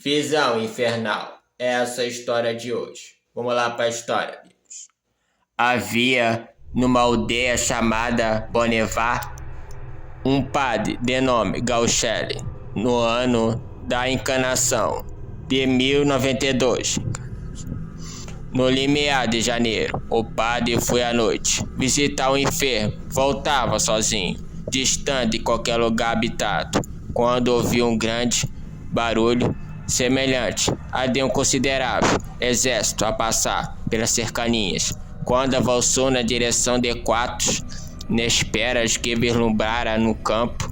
Visão infernal. Essa é a história de hoje. Vamos lá para a história, amigos. Havia, numa aldeia chamada Bonevar, um padre de nome Gauchelli, no ano da encarnação de 1092. No limiar de janeiro, o padre foi à noite visitar o enfermo. Voltava sozinho, distante de qualquer lugar habitado, quando ouviu um grande barulho semelhante a de um considerável exército a passar pelas cercanias. Quando avançou na direção de Quatos, nesperas que vislumbrara no campo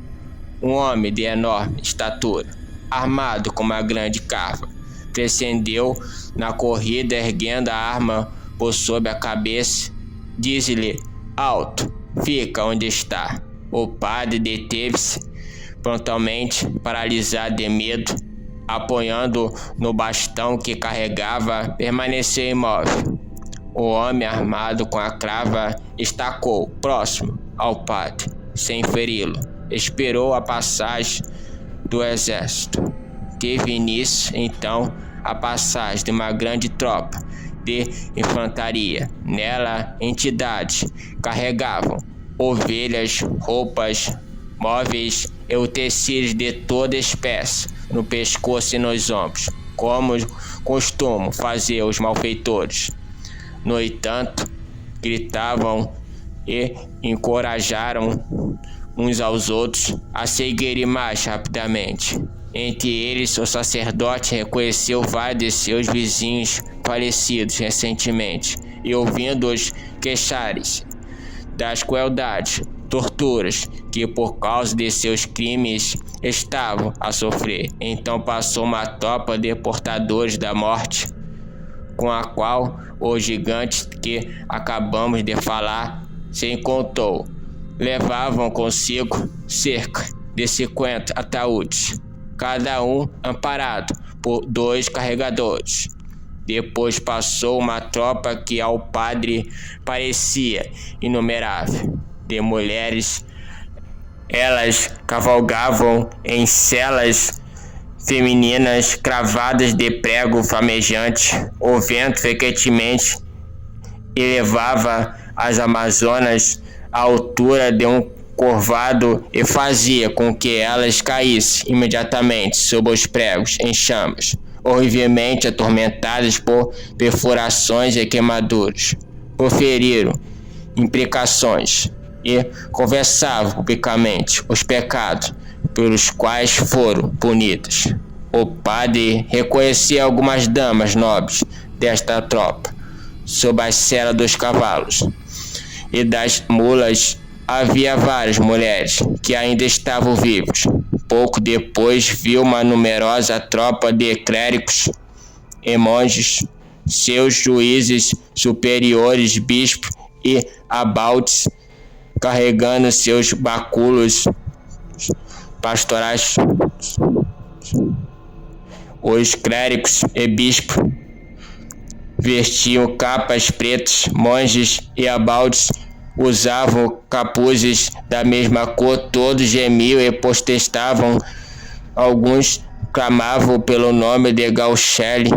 um homem de enorme estatura, armado com uma grande carva, descendeu na corrida, erguendo a arma por sobre a cabeça. Diz-lhe: alto, fica onde está. O padre deteve-se prontamente, paralisado de medo, apoiando no bastão que carregava, permaneceu imóvel. O homem armado com a crava estacou próximo ao padre, sem feri-lo. Esperou a passagem do exército. Teve início, então, a passagem de uma grande tropa de infantaria. Nela, entidades carregavam ovelhas, roupas, móveis e utensílios de toda espécie no pescoço e nos ombros, como costumam fazer os malfeitores. No entanto, gritavam e encorajaram uns aos outros a seguirem mais rapidamente. Entre eles, o sacerdote reconheceu vários de seus vizinhos falecidos recentemente e, ouvindo-os queixar-se das crueldades, torturas que por causa de seus crimes estavam a sofrer, então passou uma tropa de portadores da morte, com a qual o gigante que acabamos de falar se encontrou. Levavam consigo cerca de 50 ataúdes, cada um amparado por 2 carregadores. Depois passou uma tropa que ao padre parecia inumerável, de mulheres. Elas cavalgavam em selas femininas cravadas de prego flamejante. O vento frequentemente elevava as amazonas à altura de um corvado e fazia com que elas caíssem imediatamente sob os pregos em chamas, horrivelmente atormentadas por perfurações e queimaduras. Proferiram imprecações e confessavam publicamente os pecados pelos quais foram punidas. O padre reconhecia algumas damas nobres desta tropa. Sob as selas dos cavalos e das mulas havia várias mulheres que ainda estavam vivas. Pouco depois viu uma numerosa tropa de clérigos e monges, seus juízes superiores, bispos e abaltes, carregando seus báculos pastorais. Os clérigos e bispos vestiam capas pretas, monges e abaltes usavam capuzes da mesma cor. Todos gemiam e protestavam. Alguns clamavam pelo nome de Gauchelli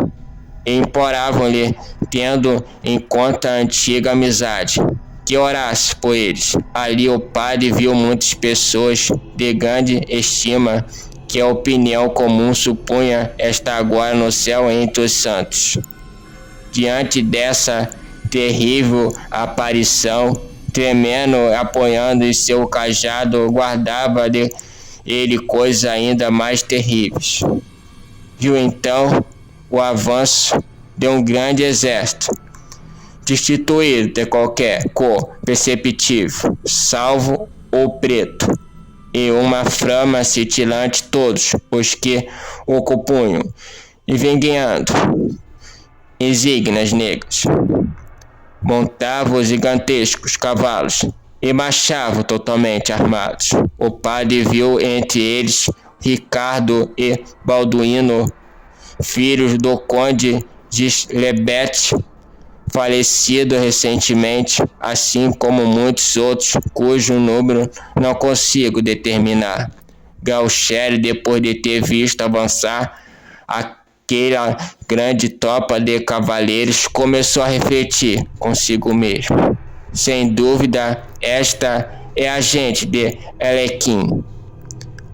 e imploravam-lhe, tendo em conta a antiga amizade, que orasse por eles. Ali o padre viu muitas pessoas de grande estima, que a opinião comum supunha estar agora no céu entre os santos. Diante dessa terrível aparição, tremendo, apoiando em seu cajado, guardava de ele coisas ainda mais terríveis. Viu então o avanço de um grande exército, destituído de qualquer cor perceptível, salvo o preto, e uma flama cintilante todos os que o compunham, envergonhando insígnias negras. Montavam os gigantescos cavalos e marchavam totalmente armados. O padre viu entre eles Ricardo e Balduíno, filhos do conde de Lebete, falecido recentemente, assim como muitos outros, cujo número não consigo determinar. Gauchelli, depois de ter visto avançar aquela grande tropa de cavaleiros começou a refletir consigo mesmo. Sem dúvida, esta é a gente de Elequim.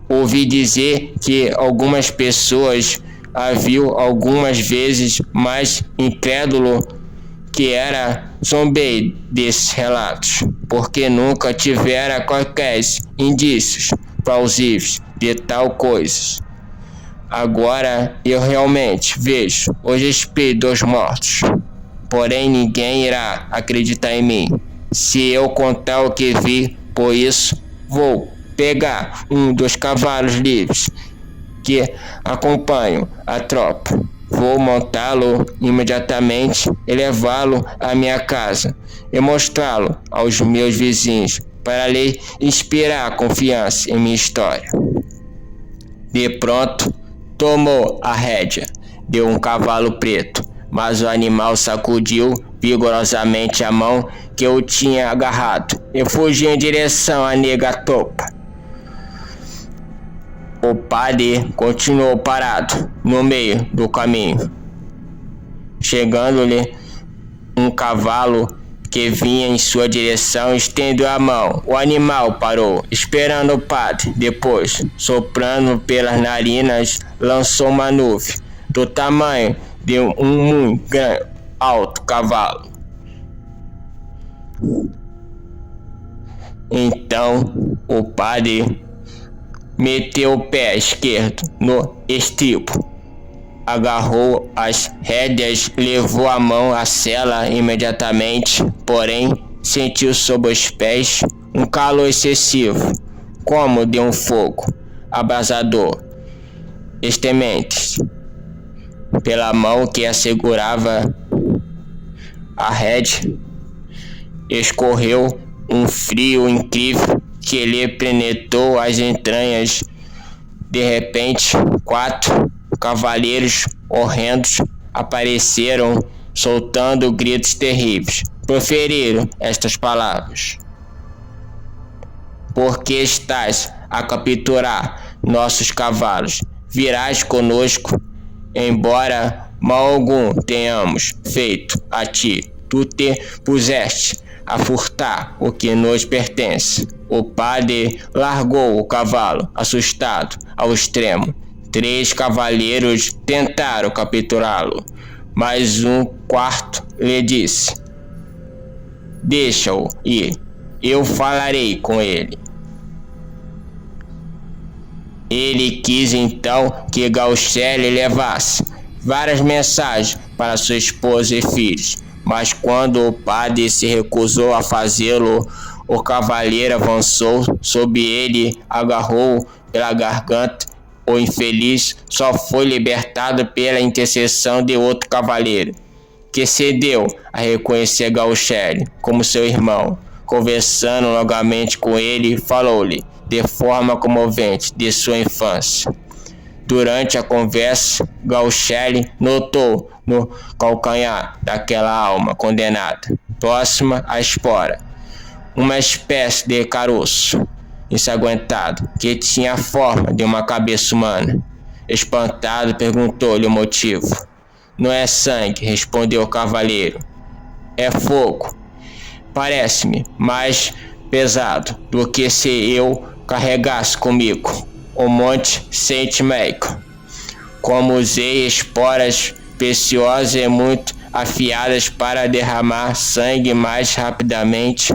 Ouvi dizer que algumas pessoas a viu algumas vezes, mas incrédulo que era zombei desses relatos, porque nunca tivera quaisquer indícios plausíveis de tal coisa. Agora eu realmente vejo os espíritos dos mortos, porém ninguém irá acreditar em mim se eu contar o que vi, por isso vou pegar um dos cavalos livres que acompanham a tropa. Vou montá-lo imediatamente e levá-lo à minha casa e mostrá-lo aos meus vizinhos para lhe inspirar confiança em minha história. De pronto, tomou a rédea de um cavalo preto, mas o animal sacudiu vigorosamente a mão que eu tinha agarrado e fugiu em direção à nega topa. O padre continuou parado no meio do caminho. Chegando-lhe um cavalo que vinha em sua direção, estendeu a mão. O animal parou, esperando o padre. Depois, soprando pelas narinas, lançou uma nuvem do tamanho de um muito alto cavalo. Então, o padre meteu o pé esquerdo no estribo, agarrou as rédeas, levou a mão à sela imediatamente, porém sentiu sob os pés um calor excessivo, como de um fogo abrasador. Extremamente, pela mão que assegurava a rédea, escorreu um frio incrível que lhe penetrou as entranhas. De repente, 4 cavaleiros horrendos apareceram, soltando gritos terríveis. Proferiram estas palavras: por que estás a capturar nossos cavalos? Virás conosco, embora mal algum tenhamos feito a ti. Tu te puseste a furtar o que nos pertence. O padre largou o cavalo, assustado ao extremo. 3 cavaleiros tentaram capturá-lo, mas um quarto lhe disse: deixa-o ir, eu falarei com ele. Ele quis então que Gauchelli levasse várias mensagens para sua esposa e filhos, mas quando o padre se recusou a fazê-lo, o cavaleiro avançou sobre ele, agarrou pela garganta. O infeliz só foi libertado pela intercessão de outro cavaleiro, que cedeu a reconhecer Gauchelli como seu irmão. Conversando longamente com ele, falou-lhe de forma comovente de sua infância. Durante a conversa, Gauchelli notou no calcanhar daquela alma condenada, próxima à espora, uma espécie de caroço ensanguentado que tinha a forma de uma cabeça humana. Espantado, perguntou-lhe o motivo. Não é sangue, respondeu o cavaleiro. É fogo. Parece-me mais pesado do que se eu carregasse comigo o monte Saint-Michel. Como usei esporas preciosas e muito afiadas para derramar sangue mais rapidamente,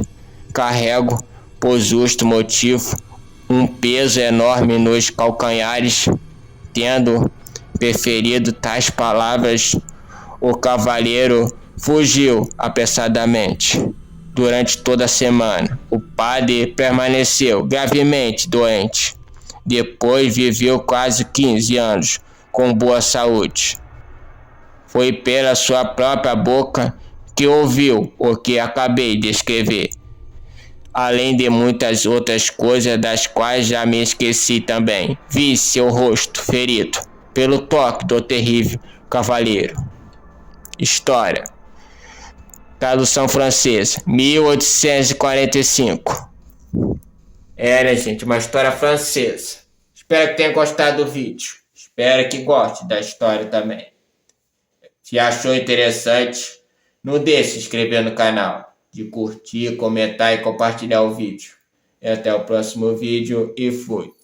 carrego, por justo motivo, um peso enorme nos calcanhares. Tendo preferido tais palavras, o cavaleiro fugiu apressadamente. Durante toda a semana, o padre permaneceu gravemente doente. Depois viveu quase 15 anos com boa saúde. Foi pela sua própria boca que ouviu o que acabei de escrever, além de muitas outras coisas das quais já me esqueci também. Vi seu rosto ferido pelo toque do terrível cavaleiro. História. Tradução francesa, 1845. Era, gente, uma história francesa. Espero que tenham gostado do vídeo. Espero que goste da história também. Se achou interessante, não deixe de se inscrever no canal, de curtir, comentar e compartilhar o vídeo. Até o próximo vídeo e fui!